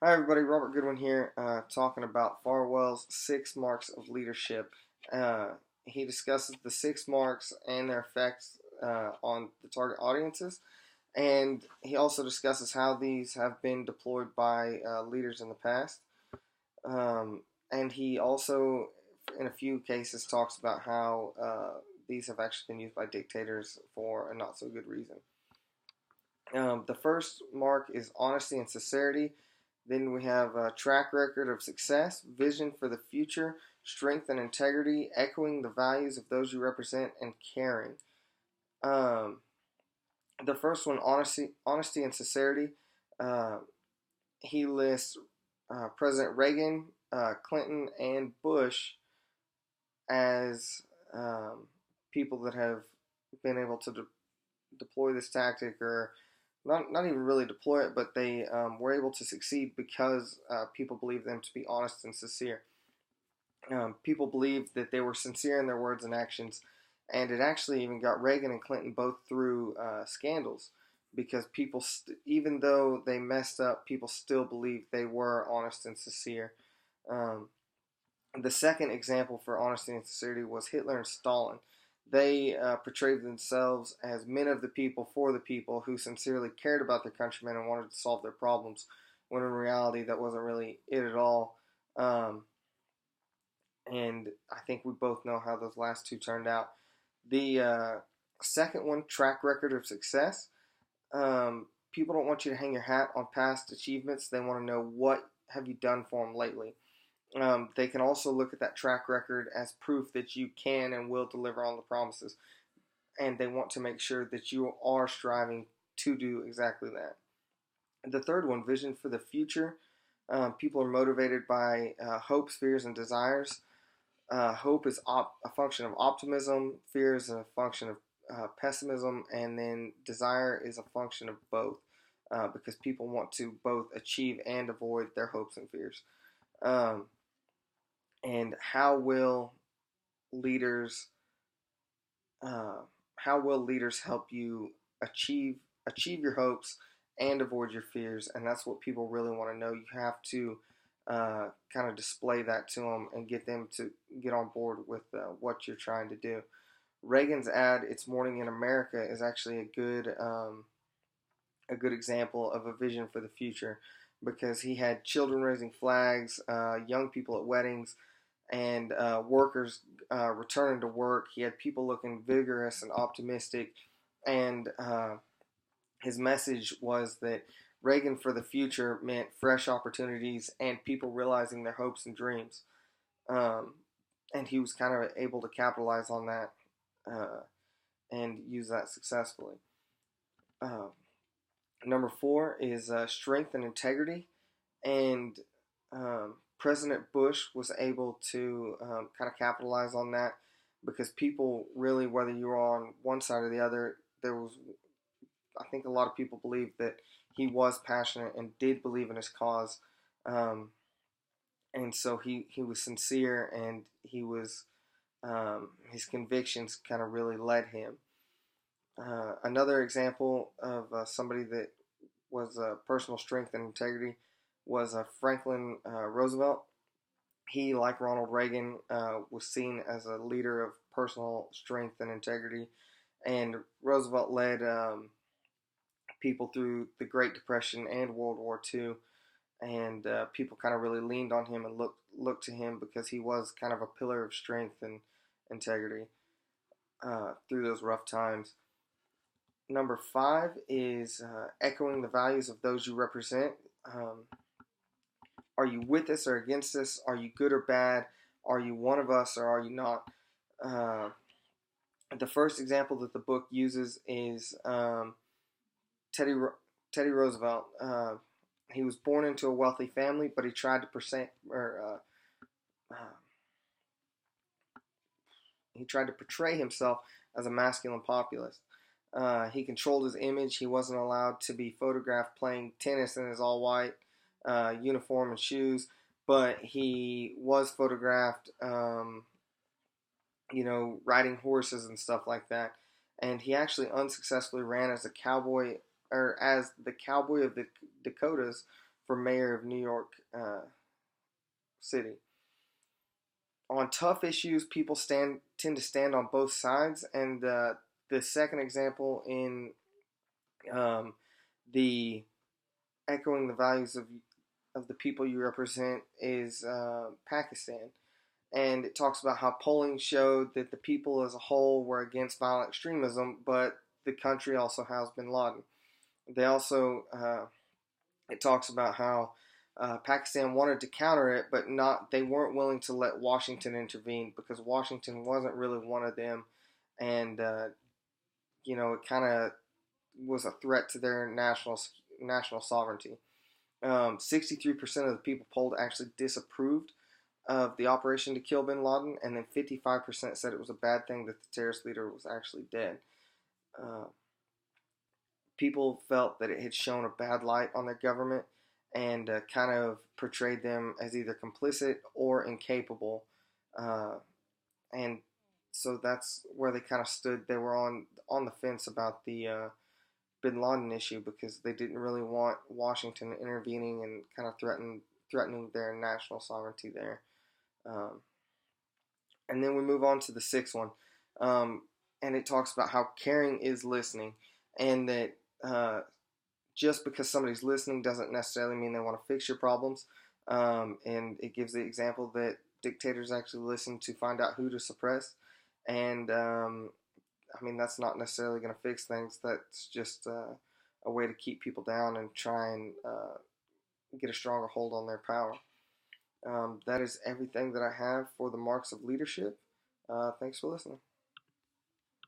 Hi, everybody. Robert Goodwin here, talking about Farwell's six marks of leadership. Uh, he discusses the six marks and their effects on the target audiences, and he also discusses how these have been deployed by leaders in the past. And he also, in a few cases, talks about how these have actually been used by dictators for a not so good reason. The first mark is honesty and sincerity. Then we have a track record of success, vision for the future, strength and integrity, echoing the values of those you represent, and caring. Um, the first one, honesty and sincerity. Uh, he lists President Reagan, Clinton, and Bush as people that have been able to deploy this tactic, or not even really deploy it, but they were able to succeed because people believed them to be honest and sincere. People believed that they were sincere in their words and actions, and it actually even got Reagan and Clinton both through scandals because even though they messed up, people still believed they were honest and sincere. Um, the second example for honesty and sincerity was Hitler and Stalin. They portrayed themselves as men of the people, for the people, who sincerely cared about their countrymen and wanted to solve their problems, when in reality that wasn't really it at all. Um, and I think we both know how those last two turned out. The second one, track record of success. People don't want you to hang your hat on past achievements. They want to know what have you done for them lately. They can also look at that track record as proof that you can and will deliver on the promises. And they want to make sure that you are striving to do exactly that. The third one, vision for the future. People are motivated by hopes, fears, and desires. Hope is a function of optimism, fear is a function of pessimism, and then desire is a function of both, because people want to both achieve and avoid their hopes and fears. Um, and leaders uh, how will leaders help you achieve your hopes and avoid your fears? And that's what people really want to know. You have to kind of display that to them and get them to get on board with what you're trying to do. Reagan's ad "It's Morning in America" is actually a good example of a vision for the future, because he had children raising flags, young people at weddings, and workers returning to work. He had people looking vigorous and optimistic, and his message was that Reagan for the future meant fresh opportunities and people realizing their hopes and dreams. Um, and he was kind of able to capitalize on that uh, and use that successfully. Uh, Number four is strength and integrity, and President Bush was able to kind of capitalize on that, because people really, whether you were on one side or the other, I think a lot of people believed that he was passionate and did believe in his cause, um, and so he was sincere, and his convictions kind of really led him. Another example of somebody that was personal strength and integrity was Franklin Roosevelt. He, like Ronald Reagan, was seen as a leader of personal strength and integrity, and Roosevelt led people through the Great Depression and World War II, and people kind of really leaned on him and looked to him because he was kind of a pillar of strength and integrity through those rough times. Number five is echoing the values of those you represent. Um, are you with us or against us? Are you good or bad? Are you one of us or are you not? Uh, the first example that the book uses is Teddy Teddy Roosevelt. He was born into a wealthy family, but he tried to he tried to portray himself as a masculine populist. He controlled his image. He wasn't allowed to be photographed playing tennis in his all white uniform and shoes, but he was photographed, riding horses and stuff like that. And he actually unsuccessfully ran as a cowboy, or as the cowboy of the Dakotas, for mayor of New York City. On tough issues, people tend to stand on both sides, and the second example in um, the echoing the values of the people you represent is Pakistan. And it talks about how polling showed that the people as a whole were against violent extremism, but the country also housed bin Laden. They also, it talks about how Pakistan wanted to counter it, but they weren't willing to let Washington intervene because Washington wasn't really one of them, and it kind of was a threat to their national sovereignty. 63% of the people polled actually disapproved of the operation to kill bin Laden, and then 55% said it was a bad thing that the terrorist leader was actually dead. Uh, People felt that it had shown a bad light on their government and kind of portrayed them as either complicit or incapable. Uh, and so that's where they kind of stood. They were on the fence about the bin Laden issue because they didn't really want Washington intervening and kind of threatening their national sovereignty there. Um, and then we move on to the sixth one, and it talks about how caring is listening, and that just because somebody's listening doesn't necessarily mean they want to fix your problems. And it gives the example that dictators actually listen to find out who to suppress, and I mean that's not necessarily going to fix things. That's just a way to keep people down and try and get a stronger hold on their power. That is everything that I have for the marks of leadership. Thanks for listening.